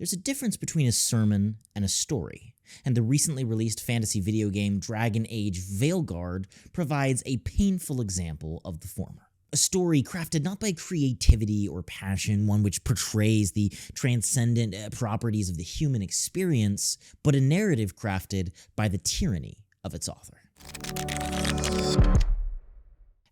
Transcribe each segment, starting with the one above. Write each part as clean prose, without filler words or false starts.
There's a difference between a sermon and a story, and the recently released fantasy video game Dragon Age Veilguard provides a painful example of the former. A story crafted not by creativity or passion, one which portrays the transcendent properties of the human experience, but a narrative crafted by the tyranny of its author.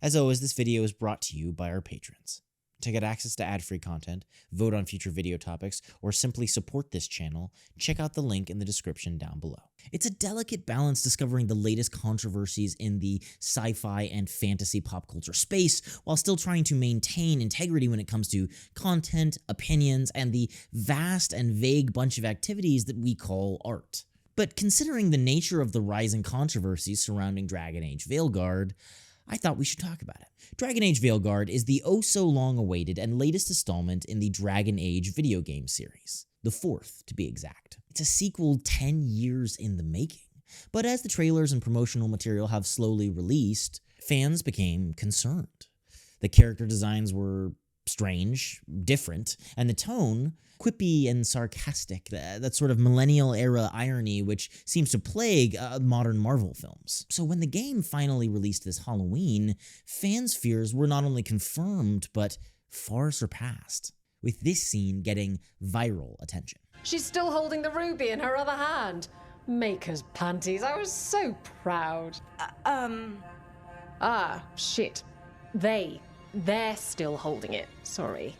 As always, this video is brought to you by our patrons. To get access to ad-free content, vote on future video topics, or simply support this channel, check out the link in the description down below. It's a delicate balance discovering the latest controversies in the sci-fi and fantasy pop culture space, while still trying to maintain integrity when it comes to content, opinions, and the vast and vague bunch of activities that we call art. But considering the nature of the rising controversies surrounding Dragon Age Veilguard, I thought we should talk about it. Dragon Age Veilguard is the oh-so-long-awaited and latest installment in the Dragon Age video game series. The fourth, to be exact. It's a sequel 10 years in the making. But as the trailers and promotional material have slowly released, fans became concerned. The character designs were strange, different, and the tone quippy and sarcastic, that sort of millennial-era irony which seems to plague modern Marvel films. So when the game finally released this Halloween, fans' fears were not only confirmed, but far surpassed, with this scene getting viral attention. She's still holding the ruby in her other hand. Maker's panties, I was so proud. Shit. They're still holding it, sorry.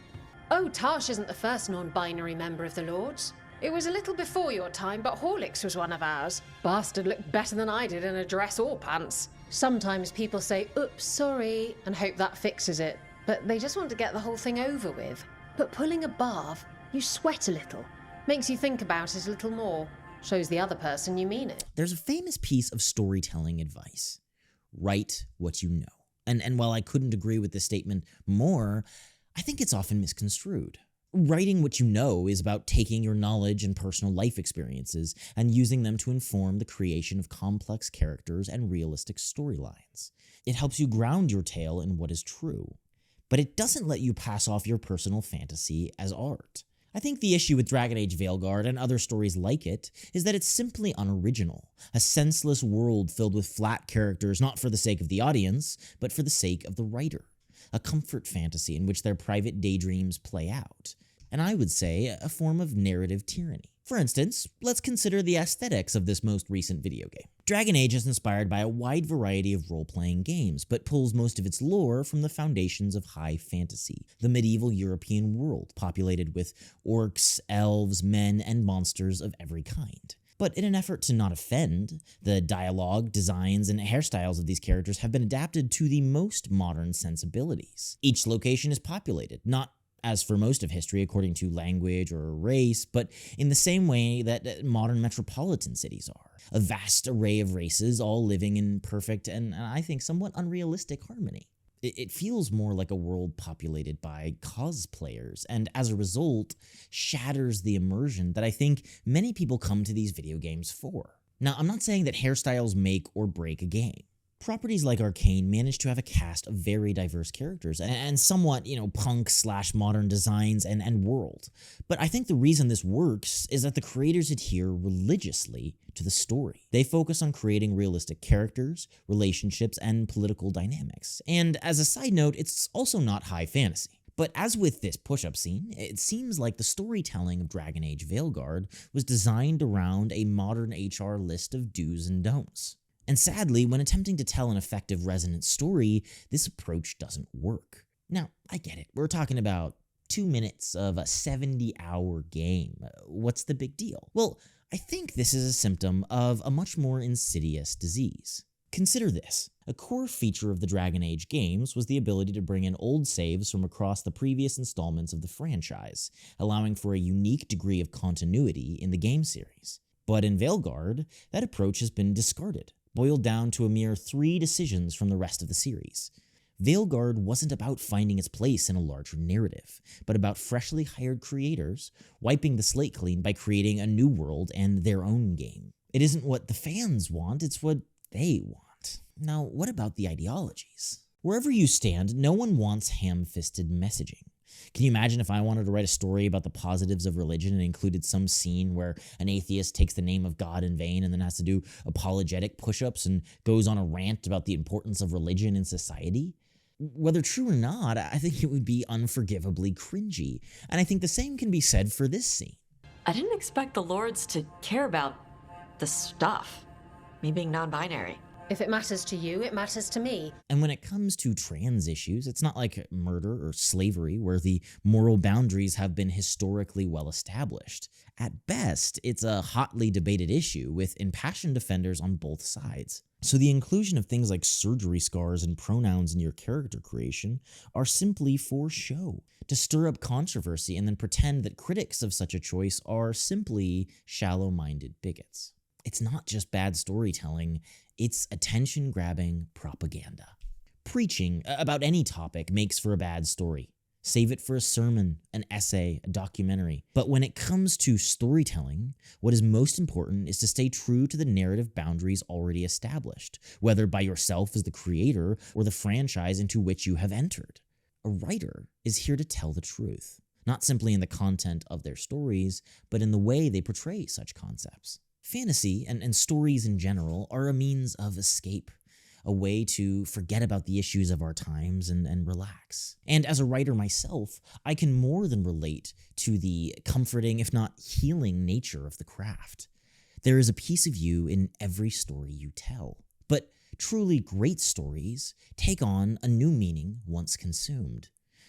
Oh, Taash isn't the first non-binary member of the Lords. It was a little before your time, but Horlicks was one of ours. Bastard looked better than I did in a dress or pants. Sometimes people say, oops, sorry, and hope that fixes it. But they just want to get the whole thing over with. But pulling a barf, you sweat a little. Makes you think about it a little more. Shows the other person you mean it. There's a famous piece of storytelling advice. Write what you know. And while I couldn't agree with this statement more, I think it's often misconstrued. Writing what you know is about taking your knowledge and personal life experiences and using them to inform the creation of complex characters and realistic storylines. It helps you ground your tale in what is true, but it doesn't let you pass off your personal fantasy as art. I think the issue with Dragon Age Veilguard and other stories like it is that it's simply unoriginal, a senseless world filled with flat characters not for the sake of the audience, but for the sake of the writer. A comfort fantasy in which their private daydreams play out, and I would say a form of narrative tyranny. For instance, let's consider the aesthetics of this most recent video game. Dragon Age is inspired by a wide variety of role-playing games, but pulls most of its lore from the foundations of high fantasy, the medieval European world, populated with orcs, elves, men, and monsters of every kind. But in an effort to not offend, the dialogue, designs, and hairstyles of these characters have been adapted to the most modern sensibilities. Each location is populated, not as for most of history according to language or race, but in the same way that modern metropolitan cities are. A vast array of races, all living in perfect and I think somewhat unrealistic harmony. It feels more like a world populated by cosplayers, and as a result, shatters the immersion that I think many people come to these video games for. Now, I'm not saying that hairstyles make or break a game. Properties like Arcane manage to have a cast of very diverse characters and somewhat, punk/modern designs and world. But I think the reason this works is that the creators adhere religiously to the story. They focus on creating realistic characters, relationships, and political dynamics. And as a side note, it's also not high fantasy. But as with this push-up scene, it seems like the storytelling of Dragon Age Veilguard was designed around a modern HR list of do's and don'ts. And sadly, when attempting to tell an effective resonant story, this approach doesn't work. Now, I get it. We're talking about 2 minutes of a 70-hour game. What's the big deal? Well, I think this is a symptom of a much more insidious disease. Consider this. A core feature of the Dragon Age games was the ability to bring in old saves from across the previous installments of the franchise, allowing for a unique degree of continuity in the game series. But in Veilguard, that approach has been discarded, boiled down to a mere 3 decisions from the rest of the series. Veilguard wasn't about finding its place in a larger narrative, but about freshly hired creators wiping the slate clean by creating a new world and their own game. It isn't what the fans want, it's what they want. Now, what about the ideologies? Wherever you stand, no one wants ham-fisted messaging. Can you imagine if I wanted to write a story about the positives of religion and included some scene where an atheist takes the name of God in vain and then has to do apologetic push-ups and goes on a rant about the importance of religion in society? Whether true or not, I think it would be unforgivably cringy. And I think the same can be said for this scene. I didn't expect the lords to care about the stuff. Me being non-binary. If it matters to you, it matters to me. And when it comes to trans issues, it's not like murder or slavery where the moral boundaries have been historically well established. At best, it's a hotly debated issue with impassioned defenders on both sides. So the inclusion of things like surgery scars and pronouns in your character creation are simply for show, to stir up controversy and then pretend that critics of such a choice are simply shallow-minded bigots. It's not just bad storytelling, it's attention-grabbing propaganda. Preaching about any topic makes for a bad story. Save it for a sermon, an essay, a documentary. But when it comes to storytelling, what is most important is to stay true to the narrative boundaries already established, whether by yourself as the creator or the franchise into which you have entered. A writer is here to tell the truth, not simply in the content of their stories, but in the way they portray such concepts. Fantasy and stories in general are a means of escape, a way to forget about the issues of our times and relax. And as a writer myself, I can more than relate to the comforting, if not healing, nature of the craft. There is a piece of you in every story you tell. But truly great stories take on a new meaning once consumed,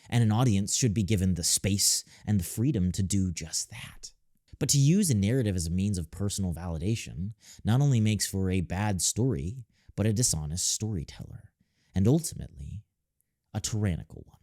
and an audience should be given the space and the freedom to do just that. But to use a narrative as a means of personal validation not only makes for a bad story, but a dishonest storyteller, and ultimately, a tyrannical one.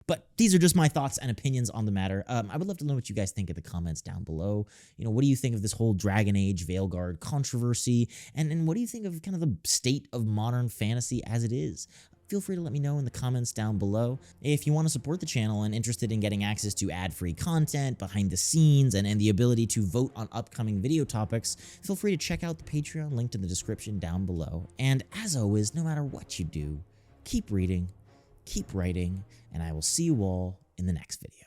But these are just my thoughts and opinions on the matter. I would love to know what you guys think in the comments down below. What do you think of this whole Dragon Age Veilguard controversy? And what do you think of kind of the state of modern fantasy as it is? Feel free to let me know in the comments down below. If you want to support the channel and interested in getting access to ad-free content, behind the scenes, and the ability to vote on upcoming video topics, feel free to check out the Patreon linked in the description down below. And as always, no matter what you do, keep reading, keep writing, and I will see you all in the next video.